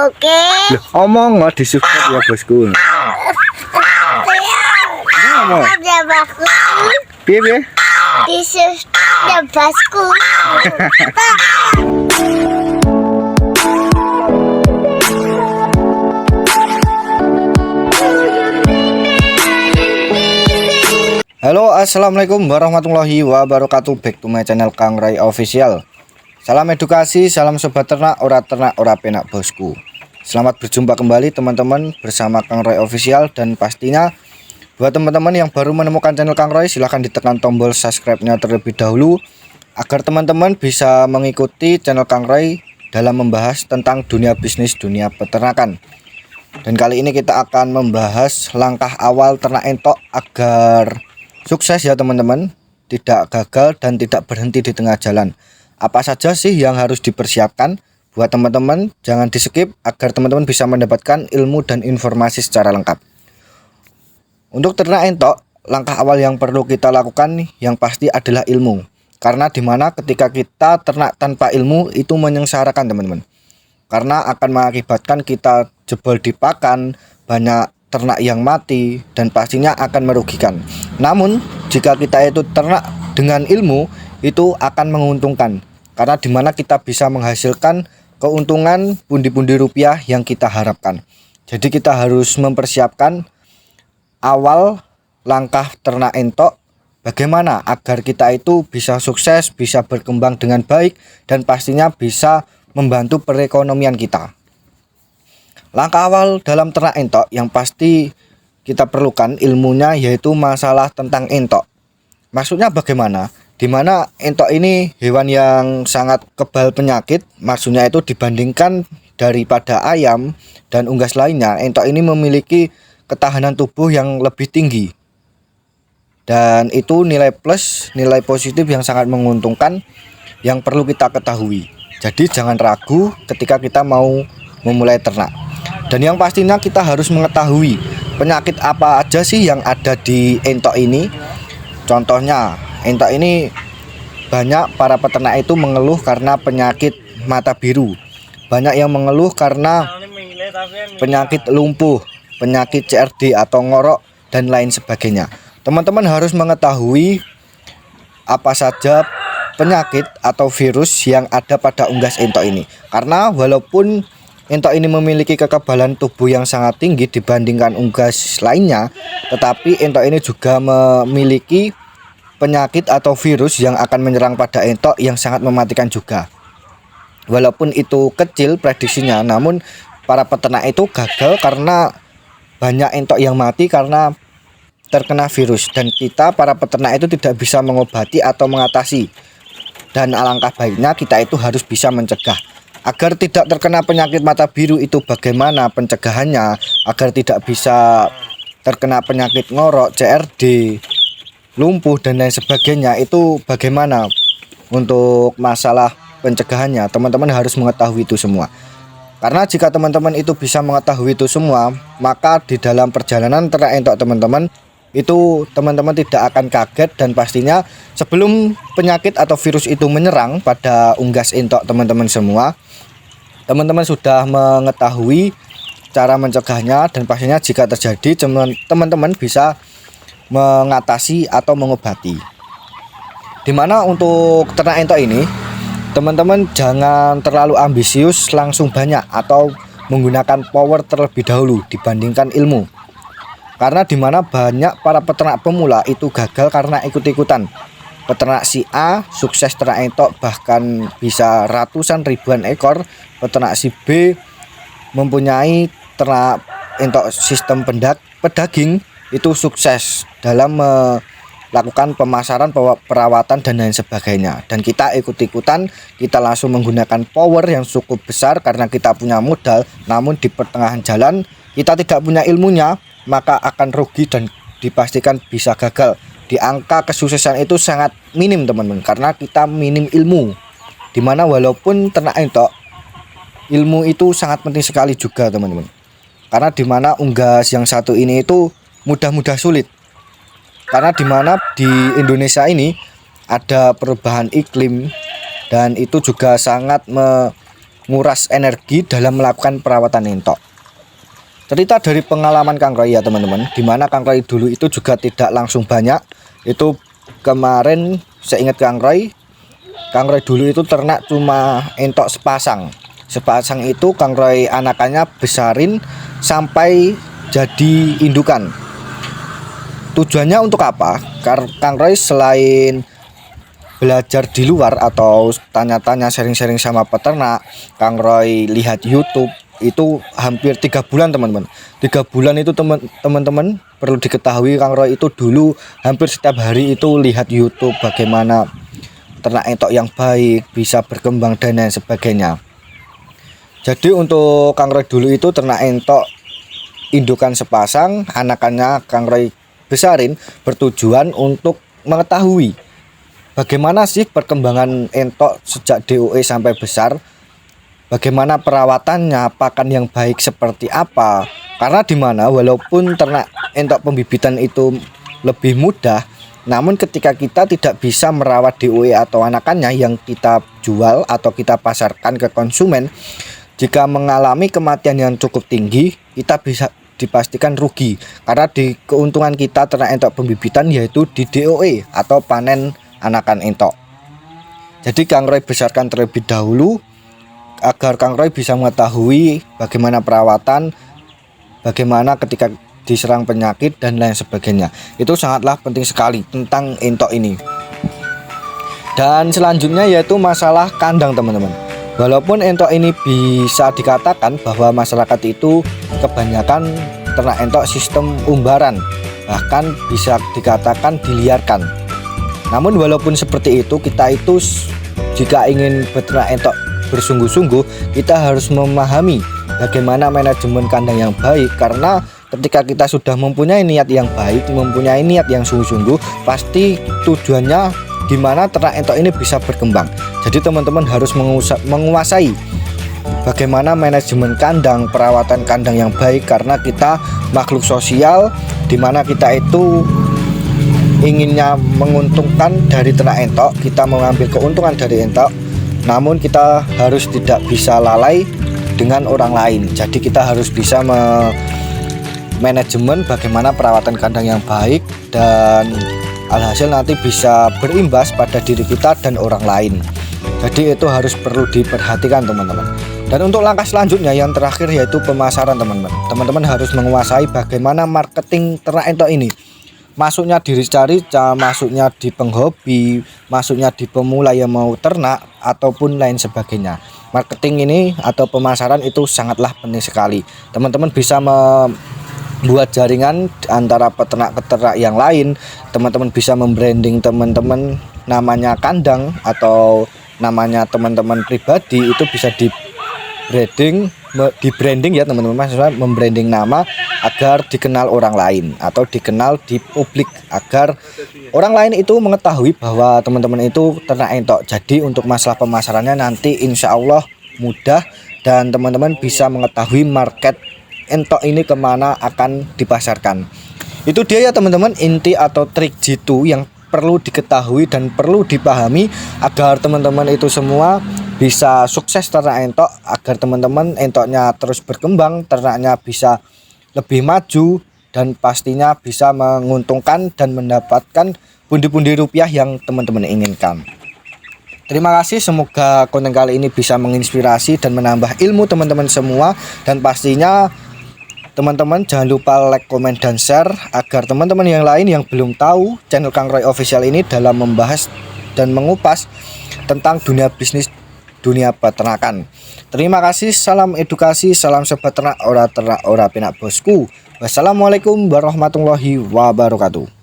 Oke. Loh, omong nggak di-subscribe ya bosku. Ngomong. Ada bosku. Piye piye? Di subscribe bosku. Halo, assalamualaikum warahmatullahi wabarakatuh. Back to my channel Kang Rai Official. Salam edukasi, salam sobat ternak, ora penak bosku. Selamat berjumpa kembali teman-teman bersama Kang Rai Official. Dan pastinya buat teman-teman yang baru menemukan channel Kang Rai, silahkan ditekan tombol subscribe-nya terlebih dahulu agar teman-teman bisa mengikuti channel Kang Rai dalam membahas tentang dunia bisnis, dunia peternakan. Dan kali ini kita akan membahas langkah awal ternak entok agar sukses ya teman-teman, tidak gagal dan tidak berhenti di tengah jalan. Apa saja sih yang harus dipersiapkan? Buat teman-teman jangan di skip agar teman-teman bisa mendapatkan ilmu dan informasi secara lengkap. Untuk ternak entok, langkah awal yang perlu kita lakukan yang pasti adalah ilmu. Karena dimana ketika kita ternak tanpa ilmu itu menyengsarakan teman-teman. Karena akan mengakibatkan kita jebol di pakan, banyak ternak yang mati, dan pastinya akan merugikan. Namun jika kita itu ternak dengan ilmu, itu akan menguntungkan, karena dimana kita bisa menghasilkan keuntungan pundi-pundi rupiah yang kita harapkan. Jadi kita harus mempersiapkan awal langkah ternak entok, bagaimana agar kita itu bisa sukses, bisa berkembang dengan baik, dan pastinya bisa membantu perekonomian kita. Langkah awal dalam ternak entok yang pasti kita perlukan ilmunya yaitu masalah tentang entok. Maksudnya bagaimana? Dimana entok ini hewan yang sangat kebal penyakit, maksudnya itu dibandingkan daripada ayam dan unggas lainnya, entok ini memiliki ketahanan tubuh yang lebih tinggi. Dan itu nilai plus, nilai positif yang sangat menguntungkan yang perlu kita ketahui. Jadi jangan ragu ketika kita mau memulai ternak. Dan yang pastinya kita harus mengetahui penyakit apa aja sih yang ada di entok ini. Contohnya, entok ini banyak para peternak itu mengeluh karena penyakit mata biru. Banyak yang mengeluh karena penyakit lumpuh, penyakit CRD atau ngorok, dan lain sebagainya. Teman-teman harus mengetahui apa saja penyakit atau virus yang ada pada unggas entok ini. Karena walaupun entok ini memiliki kekebalan tubuh yang sangat tinggi dibandingkan unggas lainnya, tetapi entok ini juga memiliki penyakit atau virus yang akan menyerang pada entok yang sangat mematikan juga. Walaupun itu kecil prediksinya, namun para peternak itu gagal karena banyak entok yang mati karena terkena virus, dan kita para peternak itu tidak bisa mengobati atau mengatasi. Dan alangkah baiknya kita itu harus bisa mencegah. Agar tidak terkena penyakit mata biru itu bagaimana pencegahannya, agar tidak bisa terkena penyakit ngorok, CRD, lumpuh, dan lain sebagainya, itu bagaimana untuk masalah pencegahannya. Teman-teman harus mengetahui itu semua. Karena jika teman-teman itu bisa mengetahui itu semua, maka di dalam perjalanan ternak entok teman-teman itu teman-teman tidak akan kaget, dan pastinya sebelum penyakit atau virus itu menyerang pada unggas entok teman-teman semua, teman-teman sudah mengetahui cara mencegahnya, dan pastinya jika terjadi teman-teman bisa mengatasi atau mengobati. Dimana untuk ternak entok ini teman-teman jangan terlalu ambisius langsung banyak atau menggunakan power terlebih dahulu dibandingkan ilmu. Karena dimana banyak para peternak pemula itu gagal karena ikut-ikutan. Peternak si A sukses ternak entok bahkan bisa ratusan ribuan ekor. Peternak si B mempunyai ternak entok sistem pedaging itu sukses dalam melakukan pemasaran, perawatan, dan lain sebagainya. Dan kita ikut-ikutan, kita langsung menggunakan power yang cukup besar karena kita punya modal, namun di pertengahan jalan kita tidak punya ilmunya, maka akan rugi dan dipastikan bisa gagal. Di angka kesuksesan itu sangat minim teman-teman, karena kita minim ilmu. Dimana walaupun ternak entok, ilmu itu sangat penting sekali juga teman-teman. Karena dimana unggas yang satu ini itu mudah-mudah sulit. Karena dimana di Indonesia ini ada perubahan iklim, dan itu juga sangat nguras energi dalam melakukan perawatan entok. Cerita dari pengalaman Kang Roy ya teman-teman, dimana Kang Roy dulu itu juga tidak langsung banyak. Itu kemarin seingat Kang Roy dulu itu ternak cuma entok sepasang. Sepasang itu Kang Roy anakannya besarin sampai jadi indukan. Tujuannya untuk apa? Kang Roy selain belajar di luar atau tanya-tanya sharing-sharing sama peternak, Kang Roy lihat YouTube itu hampir 3 bulan teman-teman. 3 bulan itu teman-teman perlu diketahui Kang Roy itu dulu hampir setiap hari itu lihat YouTube bagaimana ternak entok yang baik bisa berkembang dan lain sebagainya. Jadi untuk Kang Roy dulu itu ternak entok indukan sepasang, anakannya Kang Roy besarin bertujuan untuk mengetahui bagaimana sih perkembangan entok sejak DOE sampai besar. Bagaimana perawatannya, pakan yang baik seperti apa. Karena dimana walaupun ternak entok pembibitan itu lebih mudah, namun ketika kita tidak bisa merawat DOE atau anakannya yang kita jual atau kita pasarkan ke konsumen, jika mengalami kematian yang cukup tinggi, kita bisa dipastikan rugi. Karena di keuntungan kita ternak entok pembibitan yaitu di DOE atau panen anakan entok. Jadi Kang Roy besarkan terlebih dahulu agar Kang Roy bisa mengetahui bagaimana perawatan, bagaimana ketika diserang penyakit dan lain sebagainya. Itu sangatlah penting sekali tentang entok ini. Dan selanjutnya yaitu masalah kandang teman-teman. Walaupun entok ini bisa dikatakan bahwa masyarakat itu kebanyakan ternak entok sistem umbaran, bahkan bisa dikatakan diliarkan. Namun walaupun seperti itu, kita itu jika ingin beternak entok bersungguh-sungguh, kita harus memahami bagaimana manajemen kandang yang baik. Karena ketika kita sudah mempunyai niat yang baik, mempunyai niat yang sungguh-sungguh, pasti tujuannya gimana ternak entok ini bisa berkembang. Jadi teman-teman harus menguasai bagaimana manajemen kandang, perawatan kandang yang baik. Karena kita makhluk sosial, dimana kita itu inginnya menguntungkan dari ternak entok, kita mengambil keuntungan dari entok. Namun kita harus tidak bisa lalai dengan orang lain. Jadi kita harus bisa manajemen bagaimana perawatan kandang yang baik, dan alhasil nanti bisa berimbas pada diri kita dan orang lain. Jadi itu harus perlu diperhatikan teman-teman. Dan untuk langkah selanjutnya yang terakhir yaitu pemasaran teman-teman. Teman-teman harus menguasai bagaimana marketing ternak entok ini. Masuknya di rica-rica, masuknya di penghobi, masuknya di pemula yang mau ternak ataupun lain sebagainya. Marketing ini atau pemasaran itu sangatlah penting sekali. Teman-teman bisa membuat jaringan antara peternak-peternak yang lain. Teman-teman bisa membranding teman-teman namanya kandang atau namanya teman-teman pribadi, itu bisa di branding ya teman-teman, maksudnya membranding nama agar dikenal orang lain atau dikenal di publik, agar orang lain itu mengetahui bahwa teman-teman itu ternak entok. Jadi untuk masalah pemasarannya nanti insya Allah mudah, dan teman-teman bisa mengetahui market entok ini kemana akan dipasarkan. Itu dia ya teman-teman, inti atau trik jitu yang perlu diketahui dan perlu dipahami agar teman-teman itu semua bisa sukses ternak entok, agar teman-teman entoknya terus berkembang, ternaknya bisa lebih maju, dan pastinya bisa menguntungkan dan mendapatkan pundi-pundi rupiah yang teman-teman inginkan. Terima kasih, semoga konten kali ini bisa menginspirasi dan menambah ilmu teman-teman semua. Dan pastinya teman-teman jangan lupa like, komen, dan share agar teman-teman yang lain yang belum tahu channel Kang Roy Official ini dalam membahas dan mengupas tentang dunia bisnis, dunia peternakan. Terima kasih, salam edukasi, salam sobat ternak, ora penak bosku. Wassalamualaikum warahmatullahi wabarakatuh.